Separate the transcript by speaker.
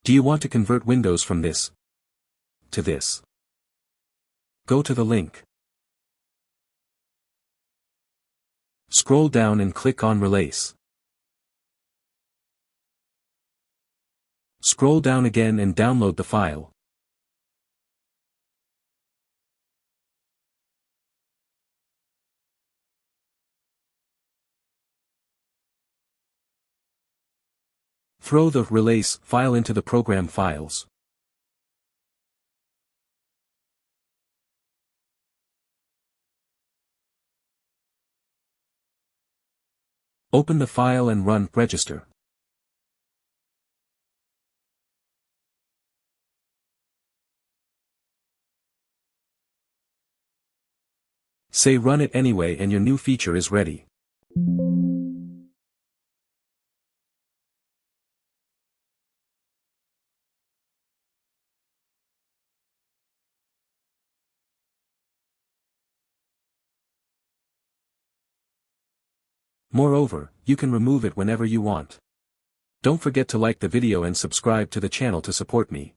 Speaker 1: Do you want to convert Windows from this to this? Go to the link. Scroll down and click on Release. Scroll down again and download the file. Throw the Release file into the program files. Open the file and run Register. Say Run it anyway and your new feature is ready. Moreover, you can remove it whenever you want. Don't forget to like the video and subscribe to the channel to support me.